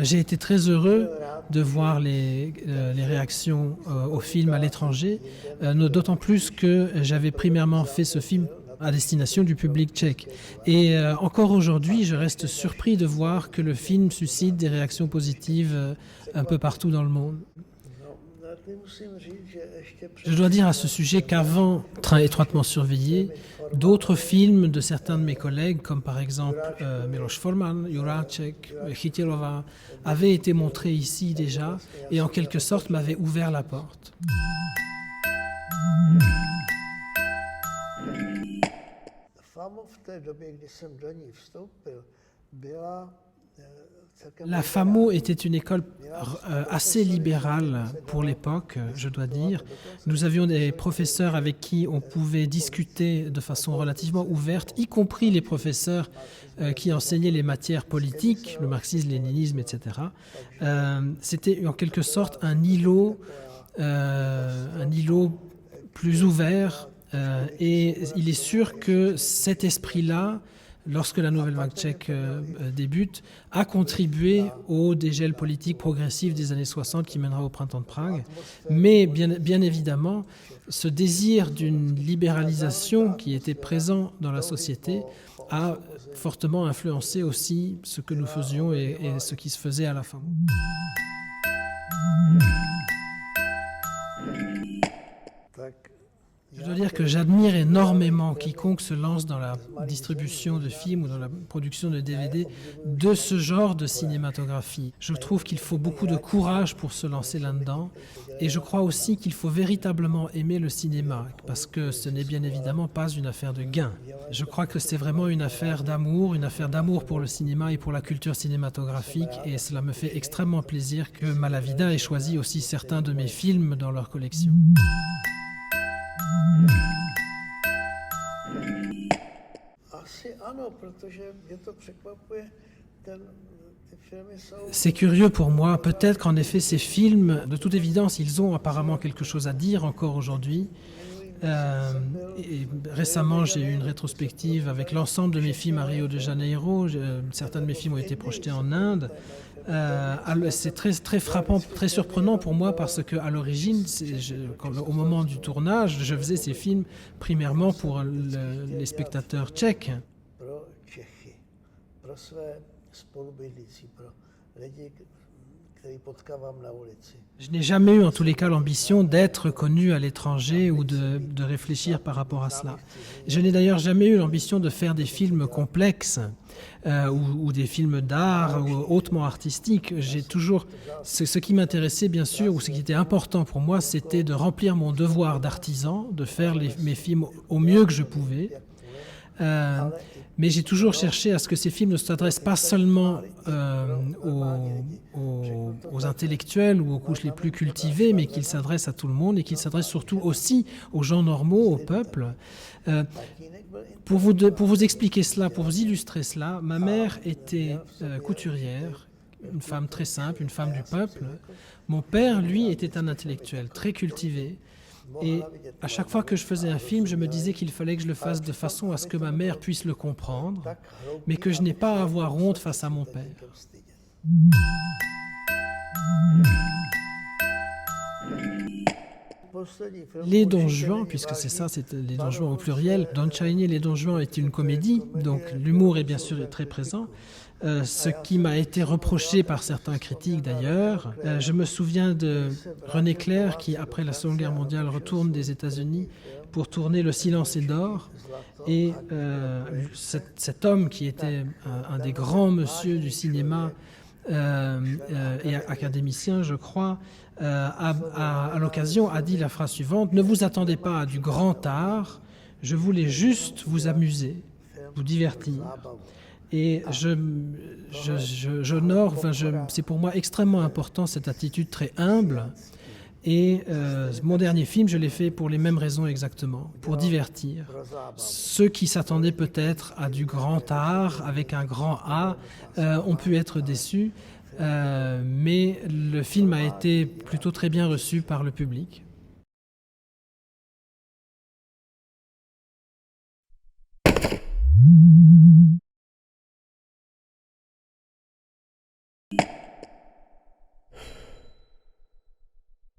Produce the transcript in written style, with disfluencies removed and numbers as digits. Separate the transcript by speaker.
Speaker 1: J'ai été très heureux de voir les réactions au film à l'étranger, d'autant plus que j'avais premièrement fait ce film à destination du public tchèque. Et encore aujourd'hui, je reste surpris de voir que le film suscite des réactions positives un peu partout dans le monde. Je dois dire à ce sujet qu'avant Train étroitement surveillé, d'autres films de certains de mes collègues, comme par exemple Miloš Forman, Juráček, Chytilová, avaient été montrés ici déjà et en quelque sorte m'avaient ouvert la porte. La FAMO était une école assez libérale pour l'époque, je dois dire. Nous avions des professeurs avec qui on pouvait discuter de façon relativement ouverte, y compris les professeurs qui enseignaient les matières politiques, le marxisme, le léninisme, etc. C'était en quelque sorte un îlot plus ouvert. Et il est sûr que cet esprit-là, lorsque la nouvelle vague tchèque débute, a contribué au dégel politique progressif des années 60 qui mènera au printemps de Prague. Mais bien évidemment, ce désir d'une libéralisation qui était présent dans la société a fortement influencé aussi ce que nous faisions et ce qui se faisait à la fin. Je dois dire que j'admire énormément quiconque se lance dans la distribution de films ou dans la production de DVD de ce genre de cinématographie. Je trouve qu'il faut beaucoup de courage pour se lancer là-dedans et je crois aussi qu'il faut véritablement aimer le cinéma parce que ce n'est bien évidemment pas une affaire de gain. Je crois que c'est vraiment une affaire d'amour pour le cinéma et pour la culture cinématographique et cela me fait extrêmement plaisir que Malavida ait choisi aussi certains de mes films dans leur collection. C'est curieux pour moi, peut-être qu'en effet ces films, de toute évidence, ils ont apparemment quelque chose à dire encore aujourd'hui. Et récemment, j'ai eu une rétrospective avec l'ensemble de mes films à Rio de Janeiro. Certains de mes films ont été projetés en Inde. C'est très frappant, très surprenant pour moi parce qu'à l'origine, au moment du tournage, je faisais ces films primairement pour les spectateurs tchèques. Je n'ai jamais eu en tous les cas l'ambition d'être connu à l'étranger ou de réfléchir par rapport à cela. Je n'ai d'ailleurs jamais eu l'ambition de faire des films complexes ou des films d'art ou hautement artistiques. Ce qui m'intéressait bien sûr ou ce qui était important pour moi, c'était de remplir mon devoir d'artisan, de faire mes films au mieux que je pouvais. Mais j'ai toujours cherché à ce que ces films ne s'adressent pas seulement aux intellectuels ou aux couches les plus cultivées, mais qu'ils s'adressent à tout le monde et qu'ils s'adressent surtout aussi aux gens normaux, au peuple. Pour vous expliquer cela, pour vous illustrer cela, ma mère était couturière, une femme très simple, une femme du peuple. Mon père, lui, était un intellectuel très cultivé. Et à chaque fois que je faisais un film, je me disais qu'il fallait que je le fasse de façon à ce que ma mère puisse le comprendre, mais que je n'ai pas à avoir honte face à mon père. Les Don Juan, puisque c'est ça, c'est les Don Juan au pluriel, Don Chaney, les Don Juan est une comédie, donc l'humour est bien sûr très présent. Ce qui m'a été reproché par certains critiques d'ailleurs. Je me souviens de René Clair qui, après la Seconde Guerre mondiale, retourne des États-Unis pour tourner Le Silence est d'or. Et cet homme qui était un des grands monsieur du cinéma et académicien, je crois, à l'occasion a dit la phrase suivante: « Ne vous attendez pas à du grand art, je voulais juste vous amuser, vous divertir. » Et c'est pour moi extrêmement important cette attitude très humble. Et mon dernier film, je l'ai fait pour les mêmes raisons exactement, pour divertir. Ceux qui s'attendaient peut-être à du grand art, avec un grand A, ont pu être déçus. Mais le film a été plutôt très bien reçu par le public.